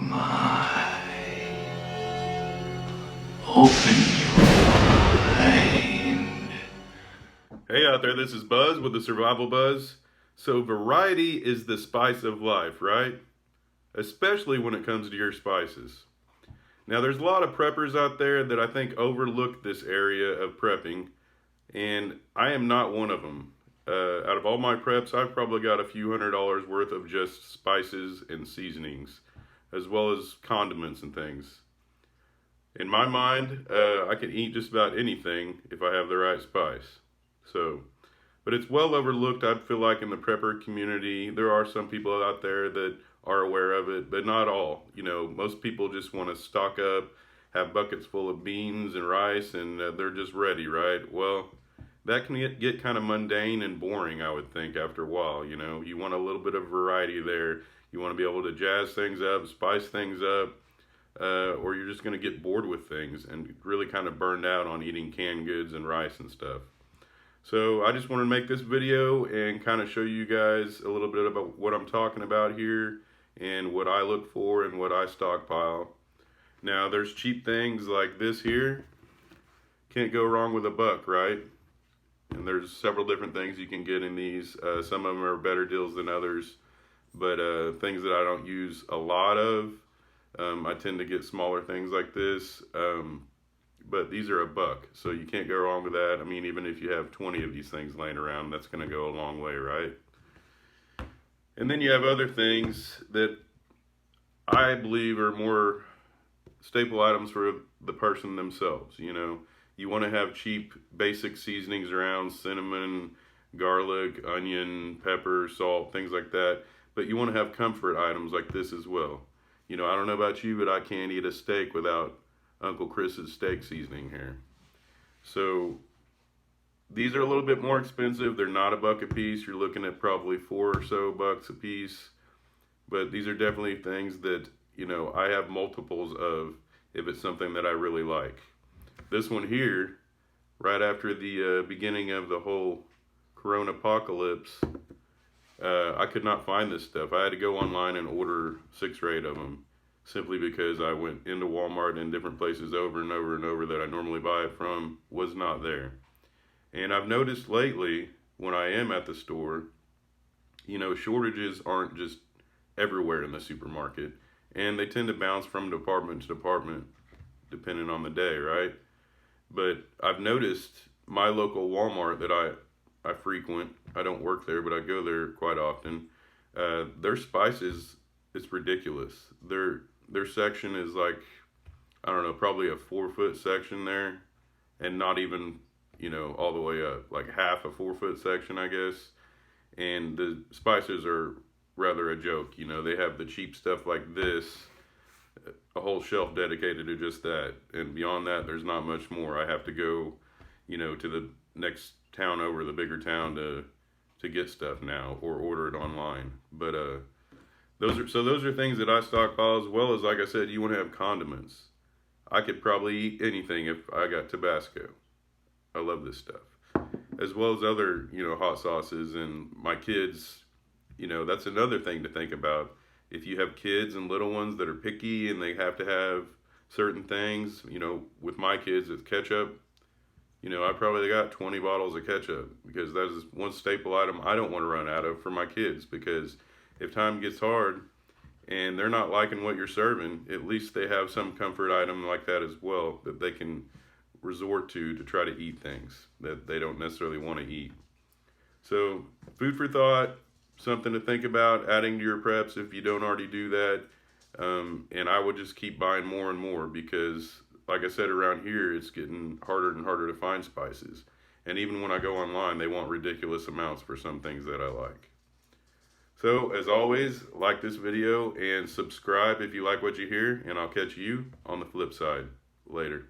my. Open your mind. Hey out there, this is Buzz with the Survival Buzz. So variety is the spice of life, right? Especially when it comes to your spices. Now there's a lot of preppers out there that I think overlook this area of prepping, and I am not one of them. Out of all my preps, I've probably got a few $100s worth of just spices and seasonings, as well as condiments and things. In my mind, I can eat just about anything if I have the right spice. But it's well overlooked, I feel like, in the prepper community. There are some people out there that are aware of it, but not all. You know, most people just want to stock up, have buckets full of beans and rice, and they're just ready, right? Well, that can get kind of mundane and boring, I would think, after a while. You know, you want a little bit of variety there. You want to be able to jazz things up, spice things up, or you're just going to get bored with things and really kind of burned out on eating canned goods and rice and stuff. So I just want to make this video and kind of show you guys a little bit about what I'm talking about here and what I look for and what I stockpile. Now there's cheap things like this here. Can't go wrong with a buck, right? And there's several different things you can get in these. Some of them are better deals than others, but things that I don't use a lot of, I tend to get smaller things like this. But these are a buck, so you can't go wrong with that. I mean, even if you have 20 of these things laying around, that's going to go a long way, right? And then you have other things that I believe are more staple items for the person themselves. You know, you want to have cheap, basic seasonings around: cinnamon, garlic, onion, pepper, salt, things like that. But you want to have comfort items like this as well. You know, I don't know about you, but I can't eat a steak without Uncle Chris's steak seasoning here. So these are a little bit more expensive. They're not a buck a piece. You're looking at probably $4 or so a piece. But these are definitely things that, you know, I have multiples of if it's something that I really like. This one here, right after the beginning of the whole Corona apocalypse, I could not find this stuff. I had to go online and order 6 or 8 of them, simply because I went into Walmart and different places over and over and over that I normally buy it from was not there. And I've noticed lately when I am at the store, you know, shortages aren't just everywhere in the supermarket, and they tend to bounce from department to department depending on the day, right? But I've noticed my local Walmart that I frequent, I don't work there, but I go there quite often, their spices, it's ridiculous. Their section is like, I don't know, probably a 4-foot section there, and not even, you know, all the way up, like half a 4-foot section, I guess. And the spices are rather a joke. You know, they have the cheap stuff like this, a whole shelf dedicated to just that, and beyond that, there's not much more. I have to go, you know, to the next town over, the bigger town, to get stuff now, or order it online. But those are things that I stockpile, as well as, like I said, you want to have condiments. I could probably eat anything if I got Tabasco. I love this stuff. As well as other, you know, hot sauces. And my kids, you know, that's another thing to think about. If you have kids and little ones that are picky and they have to have certain things, you know, with my kids, it's ketchup. You know, I probably got 20 bottles of ketchup, because that is one staple item I don't want to run out of for my kids, because if time gets hard and they're not liking what you're serving, at least they have some comfort item like that as well that they can resort to try to eat things that they don't necessarily want to eat. So food for thought, something to think about adding to your preps if you don't already do that. And I would just keep buying more and more, because like I said, around here it's getting harder and harder to find spices. And even when I go online, they want ridiculous amounts for some things that I like. So, as always, like this video and subscribe if you like what you hear, and I'll catch you on the flip side. Later.